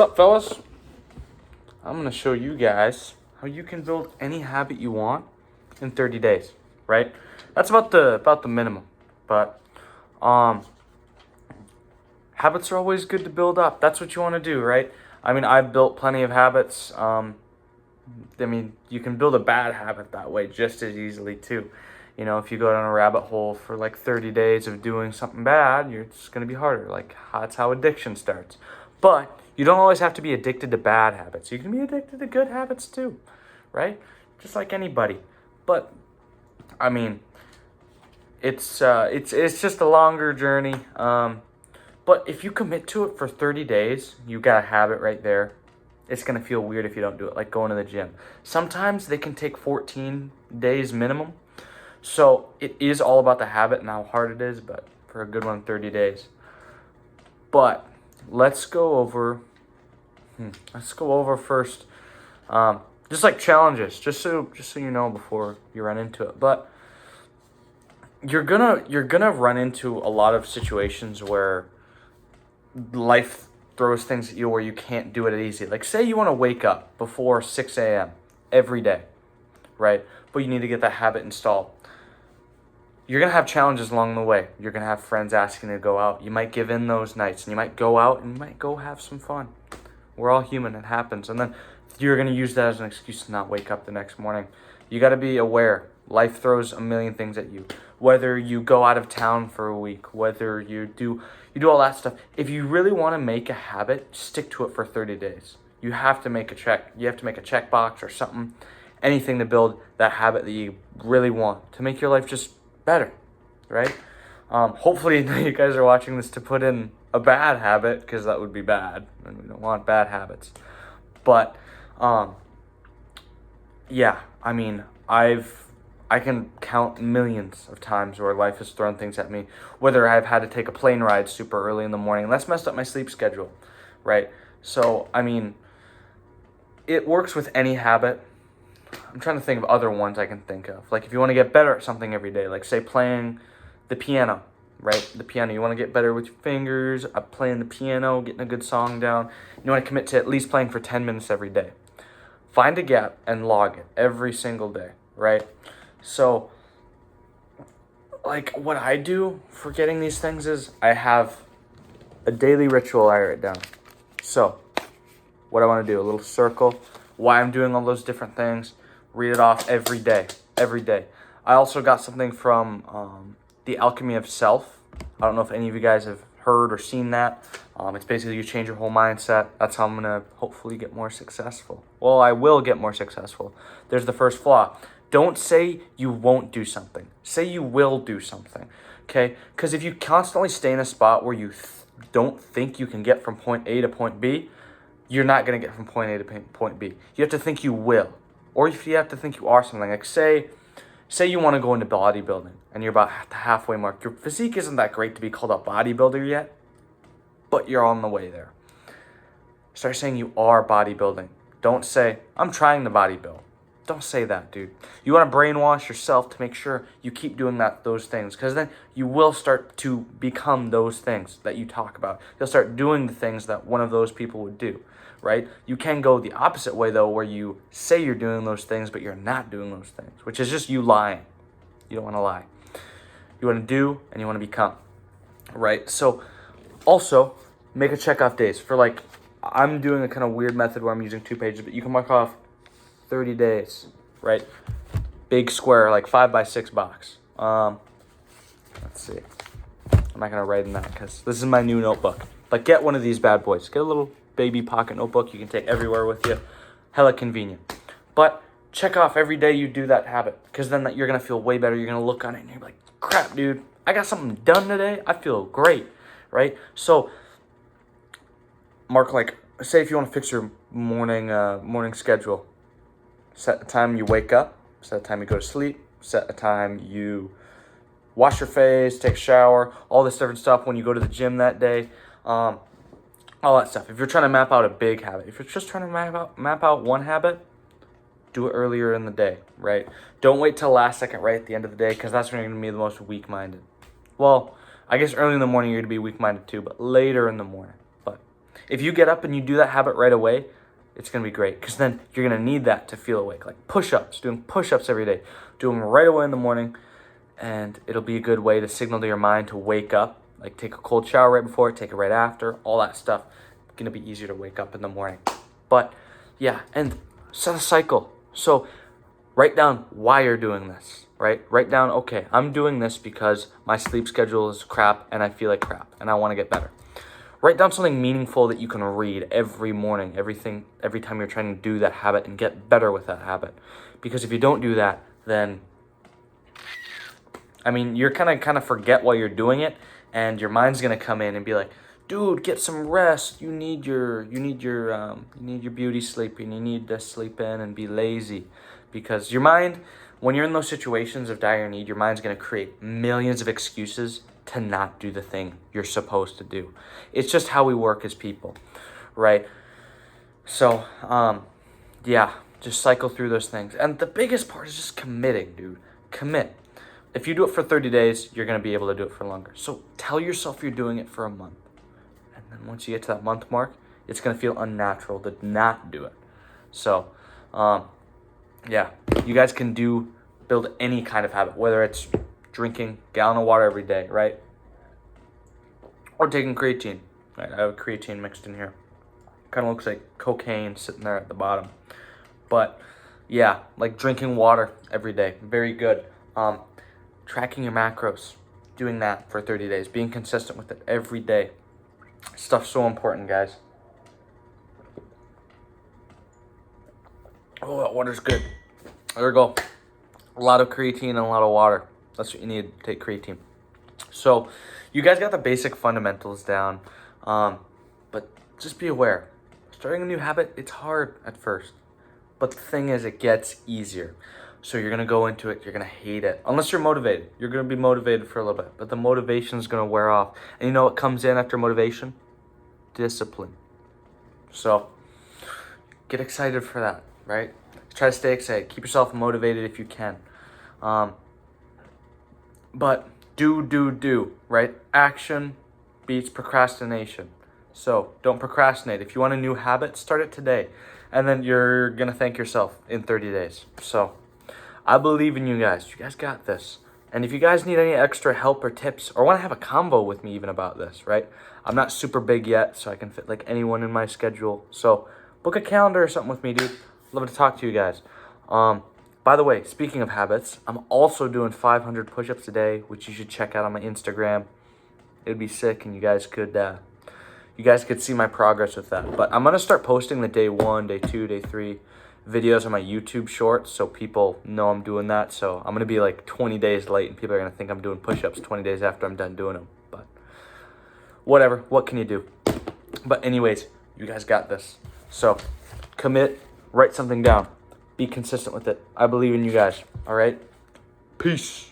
Sup, fellas? I'm gonna show you guys how you can build any habit you want in 30 days, right? That's about the minimum, but habits are always good to build up. That's what you want to do, right? I mean, I've built plenty of habits. You can build a bad habit that way just as easily too. You know, if you go down a rabbit hole for like 30 days of doing something bad, it's going to be harder. Like, that's how addiction starts. But you don't always have to be addicted to bad habits. You can be addicted to good habits too, right? Just like anybody. But, I mean, it's just a longer journey. But if you commit to it for 30 days, you got a habit right there. It's going to feel weird if you don't do it, like going to the gym. Sometimes they can take 14 days minimum. So it is all about the habit and how hard it is, but for a good one, 30 days. But let's go over first, just like challenges, just so you know before you run into it. But you're gonna run into a lot of situations where life throws things at you where you can't do it easy. Like, say you want to wake up before 6 a.m. every day, right? But you need to get that habit installed. You're going to have challenges along the way. You're going to have friends asking you to go out. You might give in those nights, and you might go out, and you might go have some fun. We're all human. It happens. And then you're going to use that as an excuse to not wake up the next morning. You got to be aware. Life throws a million things at you. Whether you go out of town for a week, whether you do all that stuff. If you really want to make a habit, stick to it for 30 days. You have to make a check. You have to make a checkbox or something. Anything to build that habit that you really want to make your life just better, right? Hopefully you guys are watching this to put in a bad habit, because that would be bad, and we don't want bad habits. But yeah, I mean, I can count millions of times where life has thrown things at me, whether I've had to take a plane ride super early in the morning, and that's messed up my sleep schedule, right? So, I mean, it works with any habit. I'm trying to think of other ones I can think of. Like, if you want to get better at something every day, like, say, playing the piano, right? The piano, you want to get better with your fingers, playing the piano, getting a good song down. You want to commit to at least playing for 10 minutes every day. Find a gap and log it every single day, right? So, like, what I do for getting these things is I have a daily ritual I write down. So, what I want to do, a little circle, why I'm doing all those different things, read it off every day. I also got something from The Alchemy of Self. I don't know if any of you guys have heard or seen that. It's basically you change your whole mindset. That's how I'm going to hopefully get more successful. Well, I will get more successful. There's the first flaw. Don't say you won't do something. Say you will do something, okay? Because if you constantly stay in a spot where you don't think you can get from point A to point B, you're not going to get from point A to point B. You have to think you will. Or if you have to think you are something. Like, say you want to go into bodybuilding, and you're about at the halfway mark. Your physique isn't that great to be called a bodybuilder yet, but you're on the way there. Start saying you are bodybuilding. Don't say, I'm trying to bodybuild. Don't say that, dude. You want to brainwash yourself to make sure you keep doing those things, because then you will start to become those things that you talk about. You'll start doing the things that one of those people would do, right? You can go the opposite way, though, where you say you're doing those things, but you're not doing those things, which is just you lying. You don't want to lie. You want to do, and you want to become, right? So, also, make a check-off days. For, like, I'm doing a kind of weird method where I'm using 2 pages, but you can mark off 30 days, right? Big square, like 5x6 box. Let's see. I'm not gonna write in that because this is my new notebook. Like, get one of these bad boys. Get a little baby pocket notebook you can take everywhere with you. Hella convenient. But check off every day you do that habit, because then you're gonna feel way better. You're gonna look on it and you're like, crap, dude, I got something done today. I feel great, right? So mark, like, say if you want to fix your morning schedule. Set a time you wake up, set a time you go to sleep, set a time you wash your face, take a shower, all this different stuff when you go to the gym that day, all that stuff. If you're trying to map out a big habit, if you're just trying to map out one habit, do it earlier in the day, right? Don't wait till last second right at the end of the day, because that's when you're going to be the most weak-minded. Well, I guess early in the morning you're going to be weak-minded too, but later in the morning. But If you get up and you do that habit right away, it's going to be great, because then you're going to need that to feel awake. Like push-ups, doing push-ups every day. Do them right away in the morning, and it'll be a good way to signal to your mind to wake up. Like take a cold shower right before, take it right after, all that stuff. It's going to be easier to wake up in the morning. But yeah, and set a cycle. So write down why you're doing this, right? Write down, okay, I'm doing this because my sleep schedule is crap and I feel like crap and I want to get better. Write down something meaningful that you can read every morning, every time you're trying to do that habit and get better with that habit. Because if you don't do that, then, I mean, you're kind of forget why you're doing it, and your mind's going to come in and be like, dude, get some rest. You need your beauty sleep, and you need to sleep in and be lazy. Because your mind, when you're in those situations of dire need, your mind's going to create millions of excuses to not do the thing you're supposed to do. It's just how we work as people, right? So, yeah, just cycle through those things. And the biggest part is just committing, dude. Commit. If you do it for 30 days, you're going to be able to do it for longer. So tell yourself you're doing it for a month. And then once you get to that month mark, it's going to feel unnatural to not do it. So, yeah, you guys can build any kind of habit, whether it's drinking a gallon of water every day, right? Or taking creatine. Right, I have creatine mixed in here. Kind of looks like cocaine sitting there at the bottom. But yeah, like drinking water every day, very good. Tracking your macros, doing that for 30 days, being consistent with it every day. Stuff's so important, guys. Oh, that water's good. There we go. A lot of creatine and a lot of water. That's what you need to take creatine. So you guys got the basic fundamentals down, but just be aware. Starting a new habit, it's hard at first, but the thing is, it gets easier. So you're going to go into it, you're going to hate it. Unless you're motivated. You're going to be motivated for a little bit, but the motivation is going to wear off. And you know what comes in after motivation? Discipline. So get excited for that, right? Try to stay excited. Keep yourself motivated if you can. But do, right? Action beats procrastination. So don't procrastinate. If you want a new habit, start it today. And then you're going to thank yourself in 30 days. So I believe in you guys. You guys got this. And if you guys need any extra help or tips, or want to have a convo with me even about this, right? I'm not super big yet, so I can fit like anyone in my schedule. So book a calendar or something with me, dude. Love to talk to you guys. By the way, speaking of habits, I'm also doing 500 push-ups a day, which you should check out on my Instagram. It'd be sick, and you guys could see my progress with that. But I'm gonna start posting the day 1, day 2, day 3 videos on my YouTube shorts, so people know I'm doing that. So I'm gonna be like 20 days late, and people are gonna think I'm doing push-ups 20 days after I'm done doing them. But whatever, what can you do? But anyways, you guys got this. So commit, write something down, be consistent with it. I believe in you guys. All right, peace.